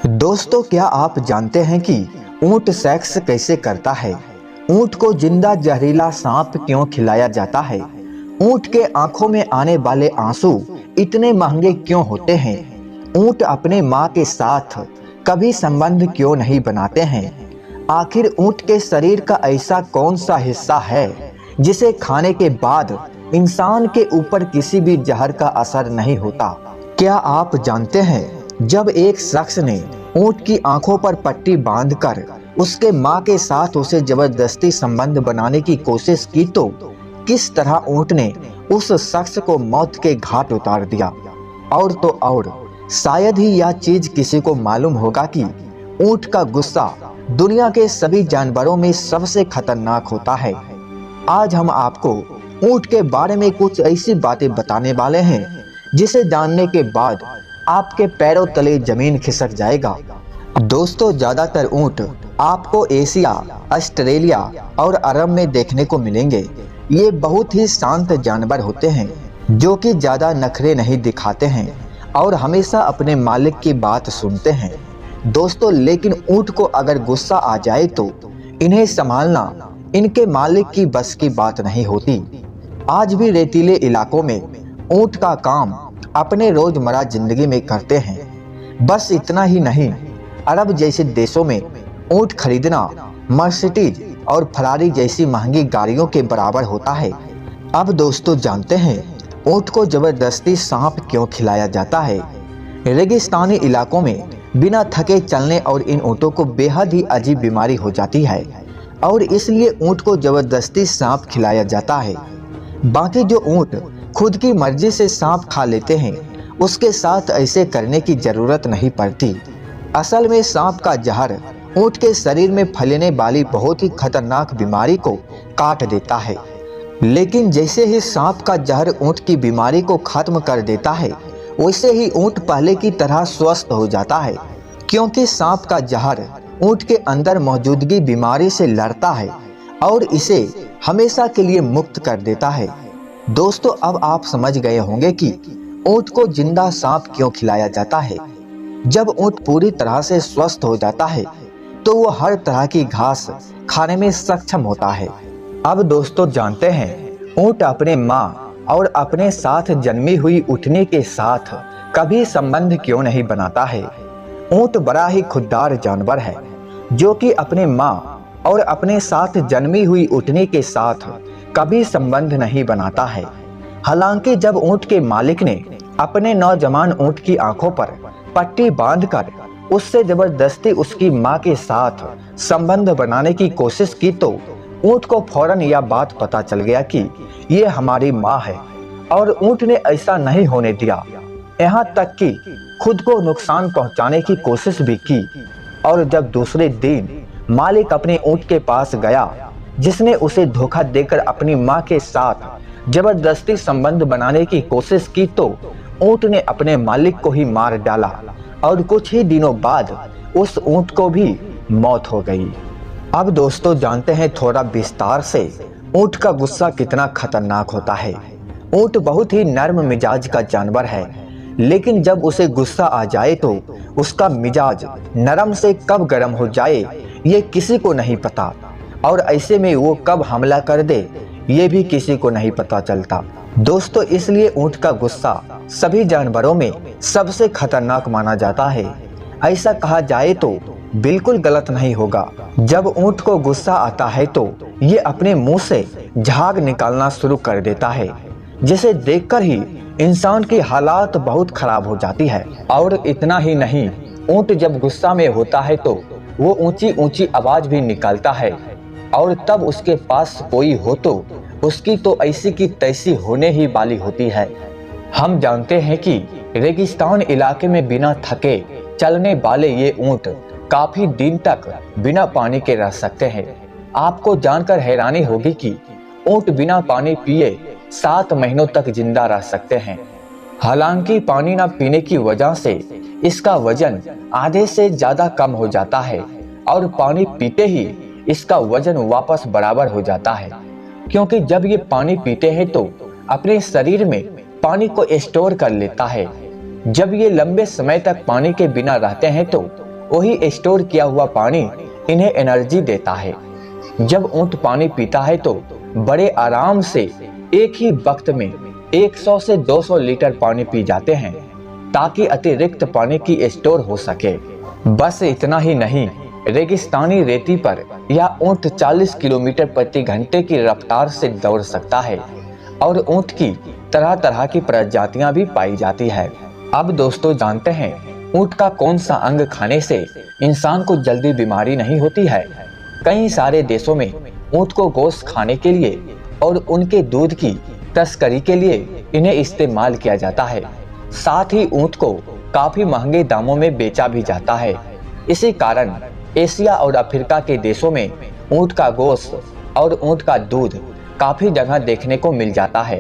दोस्तों, क्या आप जानते हैं कि ऊंट सेक्स कैसे करता है? ऊंट को जिंदा जहरीला सांप क्यों खिलाया जाता है? ऊंट के आंखों में आने वाले आंसू इतने महंगे क्यों होते हैं? ऊंट अपने माँ के साथ कभी संबंध क्यों नहीं बनाते हैं? आखिर ऊंट के शरीर का ऐसा कौन सा हिस्सा है जिसे खाने के बाद इंसान के ऊपर किसी भी जहर का असर नहीं होता? क्या आप जानते हैं, जब एक शख्स ने ऊंट की आंखों पर पट्टी बांधकर उसके मां के साथ उसे जबरदस्ती संबंध बनाने की कोशिश की तो किस तरह ऊंट ने उस शख्स को मौत के घाट उतार दिया। और तो और शायद ही यह चीज किसी को मालूम होगा कि ऊंट का गुस्सा दुनिया के सभी जानवरों में सबसे खतरनाक होता है। आज हम आपको ऊंट के बारे में कुछ ऐसी बातें बताने वाले हैं जिसे जानने के बाद आपके पैरों तले जमीन खिसक जाएगा। दोस्तों, ज्यादातर ऊंट आपको एशिया, ऑस्ट्रेलिया और अरब में देखने को मिलेंगे। ये बहुत ही शांत जानवर होते हैं जो कि ज्यादा नखरे नहीं दिखाते हैं और हमेशा अपने मालिक की बात सुनते हैं। दोस्तों, लेकिन ऊंट को अगर गुस्सा आ जाए तो इन्हें संभालना इनके मालिक की बस की बात नहीं होती। आज भी रेतीले इलाकों में ऊंट का काम अपने रोजमर्रा जिंदगी में करते हैं। बस इतना ही नहीं, अरब जैसे देशों में ऊंट खरीदना मर्सिडीज और फरारी जैसी महंगी गाड़ियों के बराबर होता है। अब दोस्तों, जानते हैं ऊंट को जबरदस्ती सांप क्यों खिलाया जाता है? रेगिस्तानी इलाकों में बिना थके चलने और इन ऊंटों को बेहद ही अजीब बीमारी हो जाती है और इसलिए ऊंट को जबरदस्ती सांप खिलाया जाता है। बाकी जो ऊंट खुद की मर्जी से सांप खा लेते हैं, उसके साथ ऐसे करने की जरूरत नहीं पड़ती। असल में सांप का जहर ऊंट के शरीर में फैलने वाली बहुत ही खतरनाक बीमारी को काट देता है। लेकिन जैसे ही सांप का जहर ऊंट की बीमारी को खत्म कर देता है, वैसे ही ऊंट पहले की तरह स्वस्थ हो जाता है, क्योंकि सांप का जहर ऊंट के अंदर मौजूदगी बीमारी से लड़ता है और इसे हमेशा के लिए मुक्त कर देता है। दोस्तों, अब आप समझ गए होंगे कि ऊंट को जिंदा सांप क्यों खिलाया जाता है। जब ऊंट पूरी तरह से स्वस्थ हो जाता है तो वो हर तरह की घास खाने में सक्षम होता है। अब दोस्तों, जानते हैं ऊंट अपने माँ और अपने साथ जन्मी हुई ऊँटनी के साथ कभी संबंध क्यों नहीं बनाता है? ऊंट बड़ा ही खुददार जानवर है जो कि अपने माँ और अपने साथ जन्मी हुई ऊँटनी के साथ कभी संबंध नहीं बनाता है। हालांकि जब ऊंट के मालिक ने अपने नौजवान ऊंट की आंखों पर पट्टी बांधकर उससे जबरदस्ती उसकी मां के साथ संबंध बनाने की कोशिश की तो ऊंट को फौरन यह बात पता चल गया कि ये हमारी मां है और ऊंट ने ऐसा नहीं होने दिया। यहाँ तक कि खुद को नुकसान पहुंचाने की कोशिश भी की। और जब दूसरे दिन मालिक अपने ऊंट के पास गया जिसने उसे धोखा देकर अपनी मां के साथ जबरदस्ती संबंध बनाने की कोशिश की तो ऊंट ने अपने मालिक को ही मार डाला और कुछ ही दिनों बाद उस ऊंट को भी मौत हो गई। अब दोस्तों, जानते हैं थोड़ा विस्तार से ऊंट का गुस्सा कितना खतरनाक होता है। ऊंट बहुत ही नर्म मिजाज का जानवर है, लेकिन जब उसे गुस्सा आ जाए तो उसका मिजाज नरम से कब गर्म हो जाए ये किसी को नहीं पता और ऐसे में वो कब हमला कर दे ये भी किसी को नहीं पता चलता। दोस्तों, इसलिए ऊंट का गुस्सा सभी जानवरों में सबसे खतरनाक माना जाता है। ऐसा कहा जाए तो बिल्कुल गलत नहीं होगा। जब ऊंट को गुस्सा आता है तो ये अपने मुंह से झाग निकालना शुरू कर देता है, जिसे देखकर ही इंसान की हालात बहुत खराब हो जाती है। और इतना ही नहीं, ऊंट जब गुस्सा में होता है तो वो ऊंची ऊंची आवाज भी निकालता है और तब उसके पास कोई हो तो उसकी तो ऐसी की तैसी होने ही वाली होती है। हम जानते हैं कि रेगिस्तान इलाके में बिना थके चलने वाले ये ऊंट काफी दिन तक बिना पानी के रह सकते हैं। आपको जानकर हैरानी होगी कि ऊंट बिना पानी पिए 7 महीनों तक जिंदा रह सकते हैं। हालांकि पानी न पीने की वजह से इसका वजन आधे से ज्यादा कम हो जाता है और पानी पीते ही इसका वजन वापस बराबर हो जाता है, क्योंकि जब ये पानी पीते हैं तो अपने शरीर में पानी को स्टोर कर लेता है। जब ये लंबे समय तक पानी के बिना रहते हैं तो वही स्टोर किया हुआ पानी इन्हें एनर्जी देता है। जब ऊंट पानी पीता है तो बड़े आराम से एक ही वक्त में 100 से 200 लीटर पानी पी जाते हैं ताकि अतिरिक्त पानी की स्टोर हो सके। बस इतना ही नहीं, रेगिस्तानी रेती पर यह ऊंट 40 किलोमीटर प्रति घंटे की रफ्तार से दौड़ सकता है और ऊंट की तरह तरह की प्रजातियां भी पाई जाती है। अब दोस्तों जानते हैं ऊंट का कौन सा अंग खाने से इंसान को जल्दी बीमारी नहीं होती है। कई सारे देशों में ऊंट को गोश्त खाने के लिए और उनके दूध की तस्करी के लिए इन्हें इस्तेमाल किया जाता है। साथ ही ऊंट को काफी महंगे दामों में बेचा भी जाता है। इसी कारण एशिया और अफ्रीका के देशों में ऊंट का गोश्त और ऊंट का दूध काफी जगह देखने को मिल जाता है।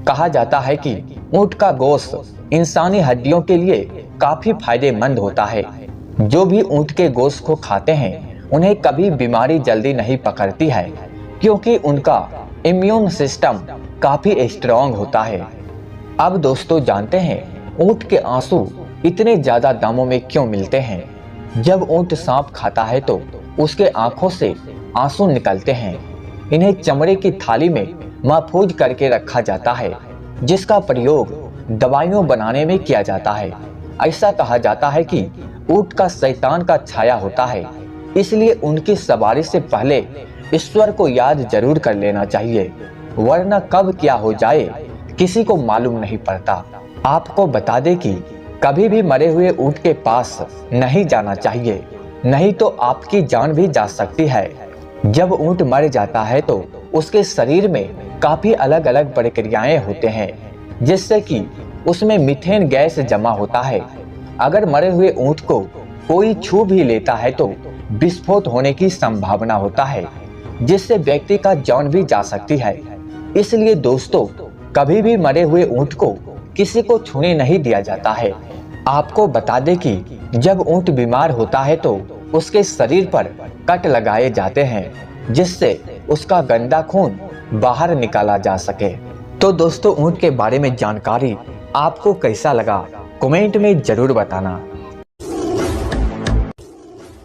कहा जाता है कि ऊंट का गोश्त इंसानी हड्डियों के लिए काफी फायदेमंद होता है। जो भी ऊंट के गोश्त को खाते हैं उन्हें कभी बीमारी जल्दी नहीं पकड़ती है, क्योंकि उनका इम्यून सिस्टम काफी स्ट्रॉन्ग होता है। अब दोस्तों जानते हैं ऊंट के आंसू इतने ज्यादा दामों में क्यों मिलते हैं। जब ऊंट सांप खाता है तो उसके आंखों से आंसू निकलते हैं। इन्हें चमड़े की थाली में महफूज करके रखा जाता है, जिसका प्रयोग दवाइयों बनाने में किया जाता है। ऐसा कहा जाता है कि ऊंट का शैतान का छाया होता है, इसलिए उनकी सवारी से पहले ईश्वर को याद जरूर कर लेना चाहिए, वरना कब क्या हो जाए किसी को मालूम नहीं पड़ता। आपको बता दें कि कभी भी मरे हुए ऊंट के पास नहीं जाना चाहिए, नहीं तो आपकी जान भी जा सकती है। जब ऊंट मर जाता है तो उसके शरीर में काफी अलग अलग प्रक्रियाएं होते हैं, जिससे कि उसमें मीथेन गैस जमा होता है। अगर मरे हुए ऊंट को कोई छू भी लेता है तो विस्फोट होने की संभावना होता है, जिससे व्यक्ति का जान भी जा सकती है। इसलिए दोस्तों कभी भी मरे हुए ऊंट को किसी को छूने नहीं दिया जाता है। आपको बता दें कि जब ऊंट बीमार होता है तो उसके शरीर पर कट लगाए जाते हैं, जिससे उसका गंदा खून बाहर निकाला जा सके। तो दोस्तों ऊंट के बारे में जानकारी आपको कैसा लगा कमेंट में जरूर बताना।